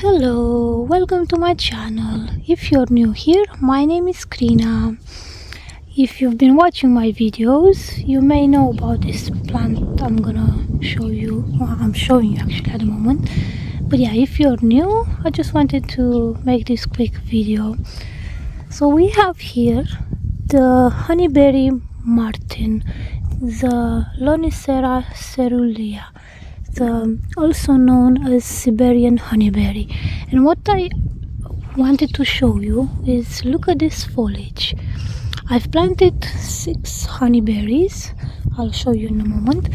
Hello, welcome to my channel. If you're new here, my name is Crina. If you've been watching my videos, you may know about this plant I'm gonna show you. Well, I'm showing you actually at the moment. But yeah, if you're new, I just wanted to make this quick video. So we have here the honeyberry martin, the Lonicera cerulea, also known as Siberian honeyberry. And what I wanted to show you is, look at this foliage. I've planted 6 honeyberries. I'll show you in a moment,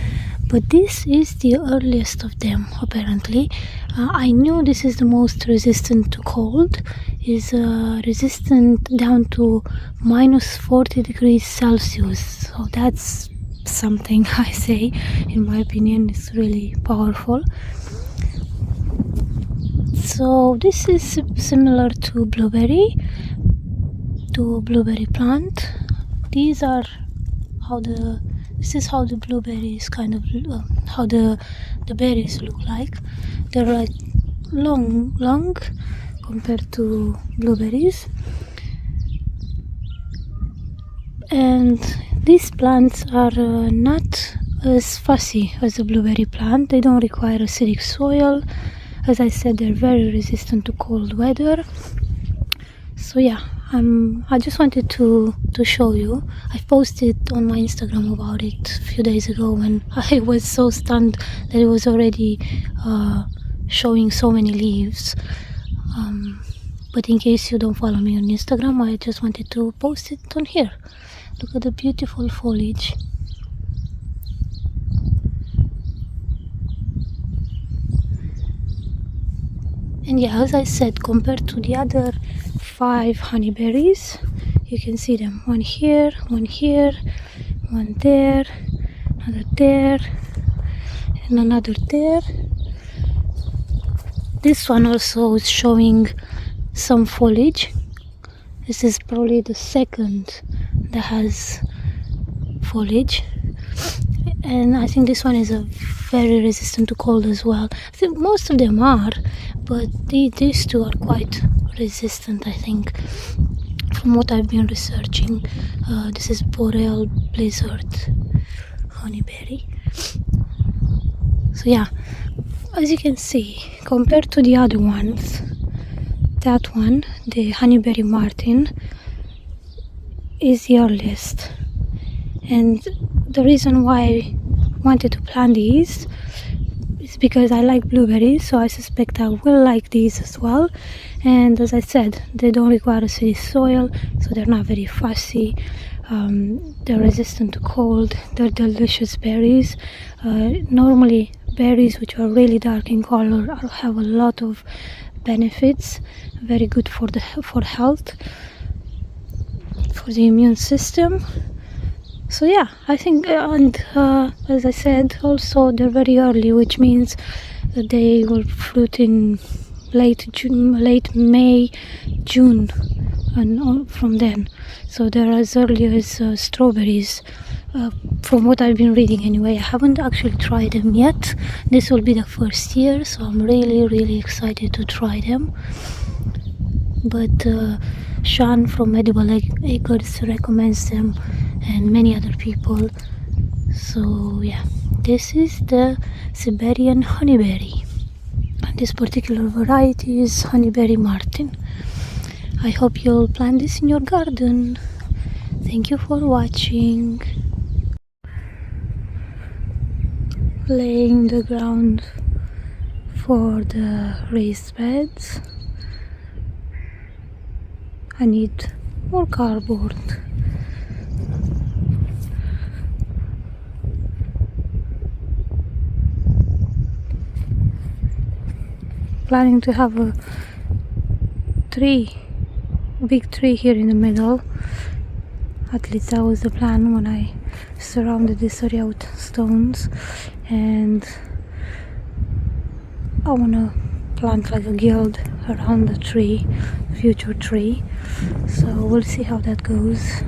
but this is the earliest of them apparently. I knew this is the most resistant to cold, is resistant down to minus 40 degrees Celsius, so that's something. I say, in my opinion, it's really powerful. So this is similar to blueberry plant. This is how the blueberries kind of how the berries look like. They're like long compared to blueberries, and these plants are not as fussy as a blueberry plant. They don't require acidic soil. As I said, they're very resistant to cold weather. So yeah, I just wanted to show you. I posted on my Instagram about it a few days ago, and I was so stunned that it was already showing so many leaves. But in case you don't follow me on Instagram, I just wanted to post it on here. Look at the beautiful foliage. And yeah, as I said, compared to the other 5 honeyberries, you can see them. One here, one there, another there, and another there. This one also is showing some foliage. This is probably the second that has foliage, and I think this one is very resistant to cold as well. I think most of them are, but these two are quite resistant, I think, from what I've been researching. This is Boreal Blizzard honeyberry. So yeah, as you can see, compared to the other ones, that one, the honeyberry martin, is the earliest. And the reason why I wanted to plant these is because I like blueberries, so I suspect I will like these as well. And as I said, they don't require acidic soil, so they're not very fussy. They're resistant to cold. They're delicious berries. Normally berries which are really dark in color have a lot of benefits, very good for health, for the immune system. So yeah, I think, and as I said, also they're very early, which means that they will fruit in late May, June, and from then. So they're as early as strawberries, from what I've been reading anyway. I haven't actually tried them yet. This will be the first year, so I'm really excited to try them. But Sean from Edible Acres recommends them, and many other people. So yeah, this is the Siberian honeyberry, and this particular variety is honeyberry martin. I hope you'll plant this in your garden. Thank you for watching. Laying the ground for the raised beds. I need more cardboard. Planning to have a big tree here in the middle. At least that was the plan when I surrounded this area with stones, and I wanna plant like a guild around the tree, future tree. So we'll see how that goes.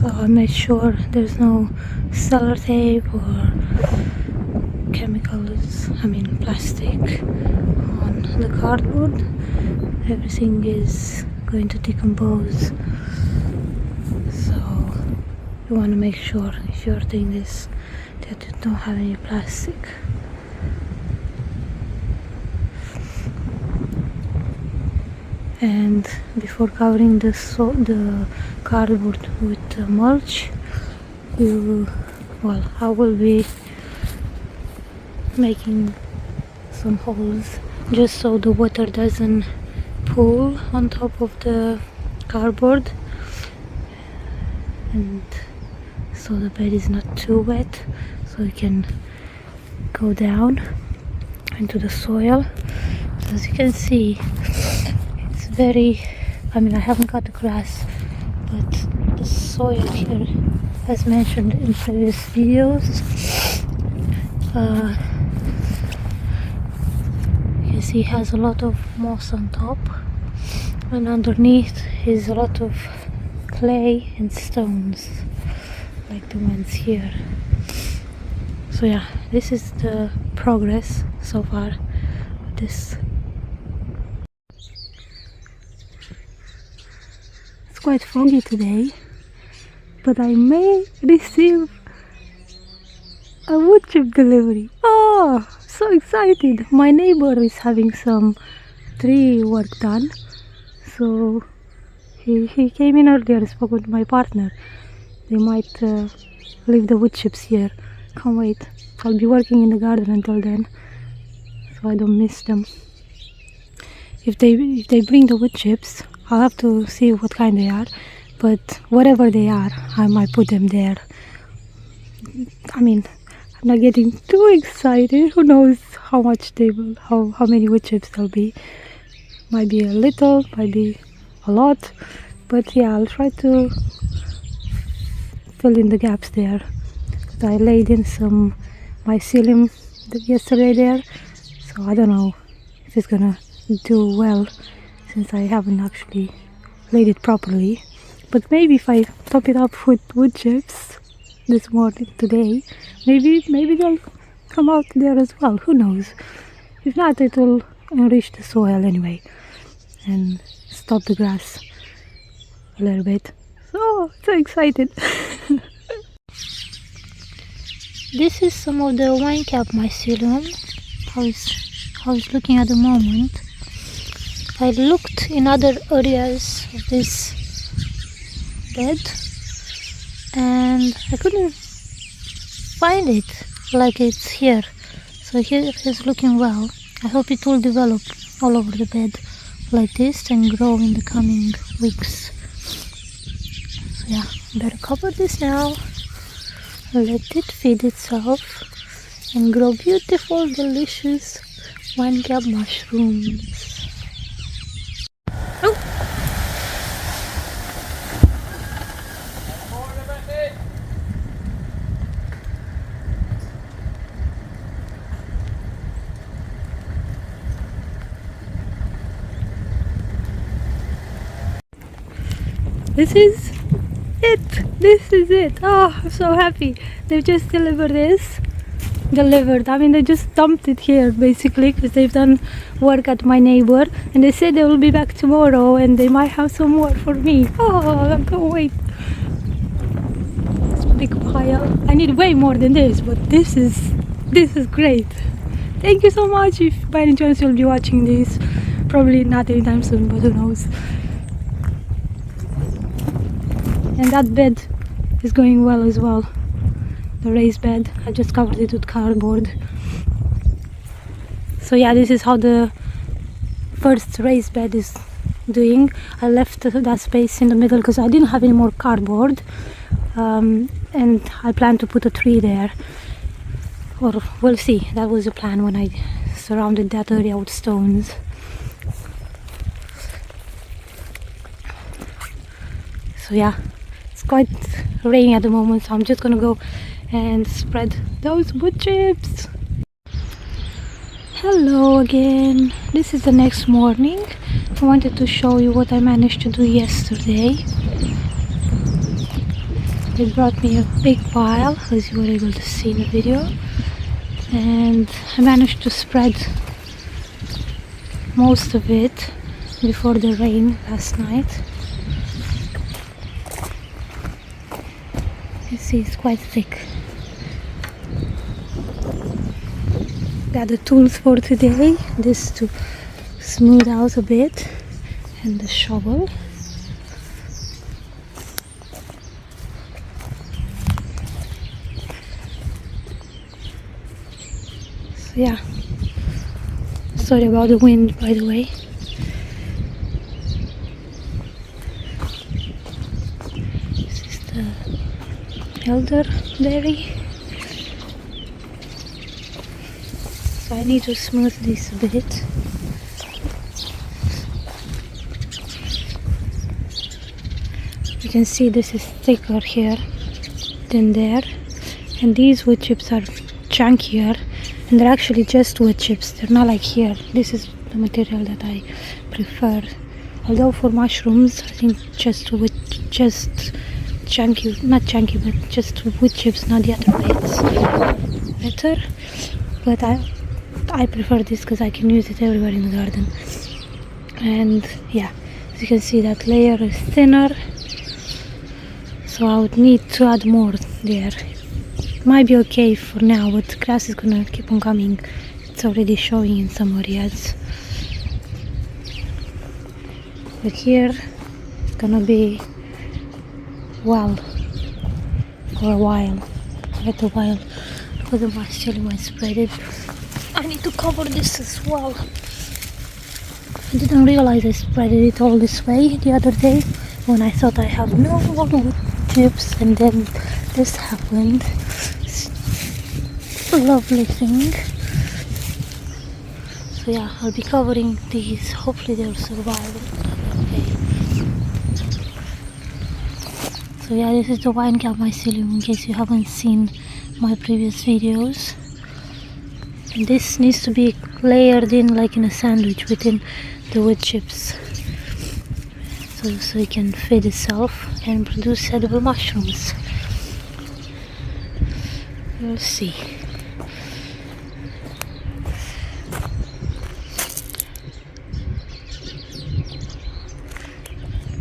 So I made sure there's no sellotape or chemicals, plastic on the cardboard. Everything is going to decompose, so you want to make sure if you're doing this that you don't have any plastic. And before covering the cardboard with mulch, I will be making some holes just so the water doesn't pool on top of the cardboard, and so the bed is not too wet, so it can go down into the soil. As you can see, it's very, I haven't cut the grass, but the soil here, as mentioned in previous videos, you can see it has a lot of moss on top, and underneath is a lot of clay and stones like the ones here. So yeah, this is the progress so far with this. It's quite foggy today, but I may receive a wood chip delivery. Oh, so excited! My neighbor is having some tree work done, so he came in earlier and spoke with my partner. They might leave the wood chips here. Can't wait. I'll be working in the garden until then, so I don't miss them. If they bring the wood chips, I'll have to see what kind they are, but whatever they are, I might put them there. I'm not getting too excited. Who knows how much they will, how many wood chips there'll be. Might be a little, might be a lot, but yeah, I'll try to fill in the gaps there. I laid in some mycelium yesterday there, so I don't know if it's gonna do well since I haven't actually laid it properly. But maybe if I top it up with wood chips this morning, today, maybe they'll come out there as well. Who knows? If not, it will enrich the soil anyway and stop the grass a little bit. So excited. This is some of the wine cap mycelium, how it's looking at the moment. I looked in other areas of this bed and I couldn't find it like it's here. So here it's looking well. I hope it will develop all over the bed like this and grow in the coming weeks. So yeah, better cover this now. Let it feed itself and grow beautiful, delicious wine cap mushrooms. Oh! This is it. Oh, I'm so happy. They've just delivered this. They just dumped it here basically because they've done work at my neighbor and they said they will be back tomorrow and they might have some more for me. Oh, I can't wait. It's a big pile. I need way more than this, but this is great. Thank you so much. If by any chance you'll be watching this, probably not anytime soon, but who knows. And that bed is going well as well. The raised bed, I just covered it with cardboard. So yeah, this is how the first raised bed is doing. I left that space in the middle because I didn't have any more cardboard, and I plan to put a tree there, or we'll see. That was the plan when I surrounded that area with stones. So yeah, it's quite rainy at the moment, so I'm just gonna go and spread those wood chips. Hello again. This is the next morning. I wanted to show you what I managed to do yesterday. It brought me a big pile, as you were able to see in the video, and I managed to spread most of it before the rain last night. You see, it's quite thick. Got the tools for today, this to smooth out a bit, and the shovel. So yeah, sorry about the wind, by the way. This is the elderberry. So I need to smooth this a bit. You can see this is thicker here than there, and these wood chips are chunkier, and they're actually just wood chips. They're not like here. This is the material that I prefer. Although for mushrooms, I think just chunky, not chunky, but just wood chips, not the other way. It's better. But I prefer this because I can use it everywhere in the garden. And yeah, as you can see, that layer is thinner, so I would need to add more there. It might be okay for now, but grass is gonna keep on coming. It's already showing in some areas. But here it's gonna be well for a while. Quite a while. Look at the mycelium I spread it. I need to cover this as well. I didn't realize I spread it all this way the other day when I thought I have no wood chips, and then this happened. It's a lovely thing. So yeah, I'll be covering these. Hopefully they'll survive. Okay. So yeah, this is the wine cap mycelium, in case you haven't seen my previous videos. And this needs to be layered in like in a sandwich within the wood chips, so it can feed itself and produce edible mushrooms. We'll see.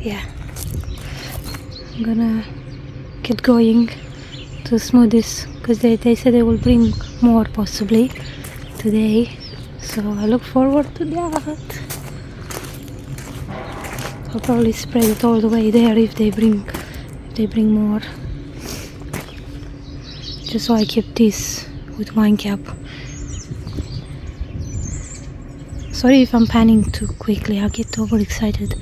Yeah, I'm gonna get going to smooth this, because they said they will bring more possibly today, so I look forward to that. I'll probably spread it all the way there if they bring more, just so I keep this with wine cap. Sorry if I'm panning too quickly, I get overexcited.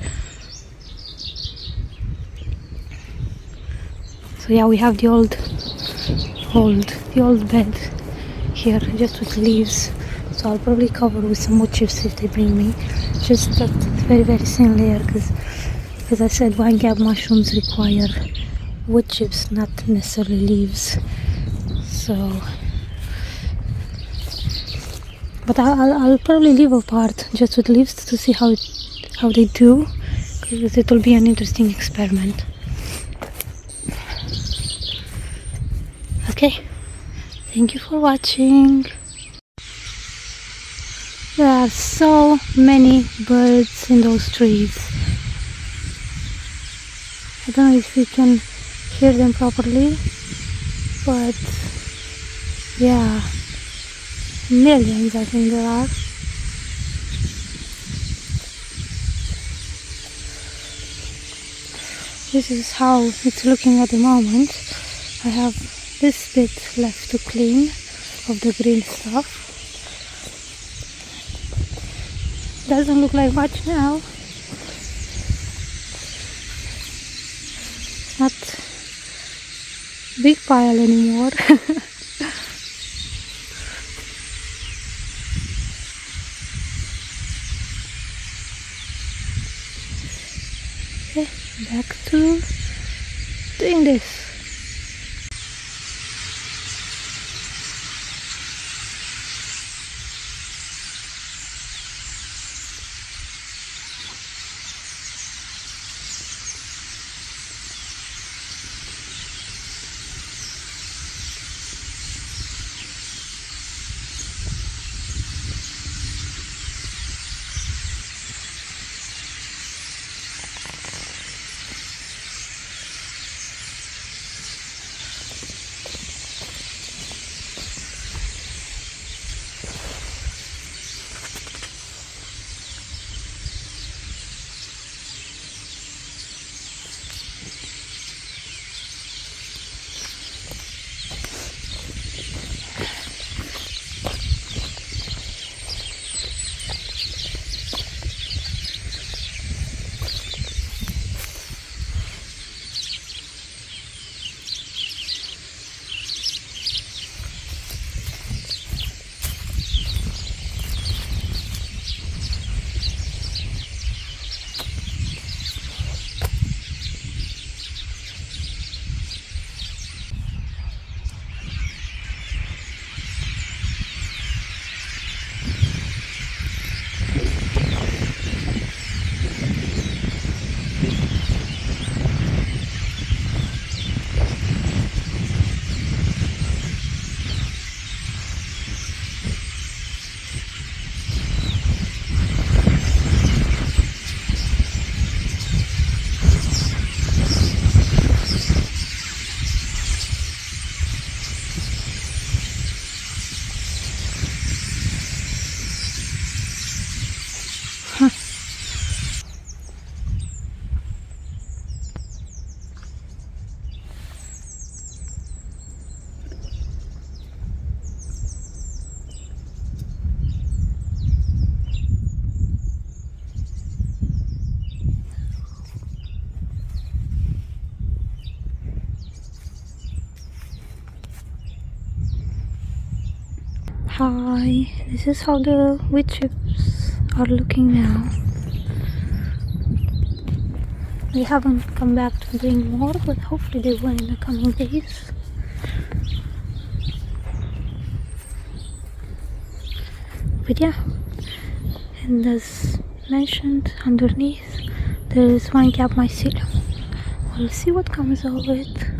So yeah, we have the old bed here, just with leaves. So I'll probably cover with some wood chips if they bring me. Just that very thin layer, because as I said, wine cap mushrooms require wood chips, not necessarily leaves. So, but I'll probably leave a part just with leaves to see how they do, because it will be an interesting experiment. Okay, thank you for watching. There are so many birds in those trees. I don't know if you can hear them properly, but yeah, millions I think there are. This is how it's looking at the moment. I have this bit left to clean of the green stuff. Doesn't look like much now. It's not big pile anymore. Okay, back to doing this. hi. This is how the wood chips are looking now. They haven't come back to bring more, but hopefully they will in the coming days. But yeah, and as mentioned, underneath there is one gap mycelium. We'll see what comes of it.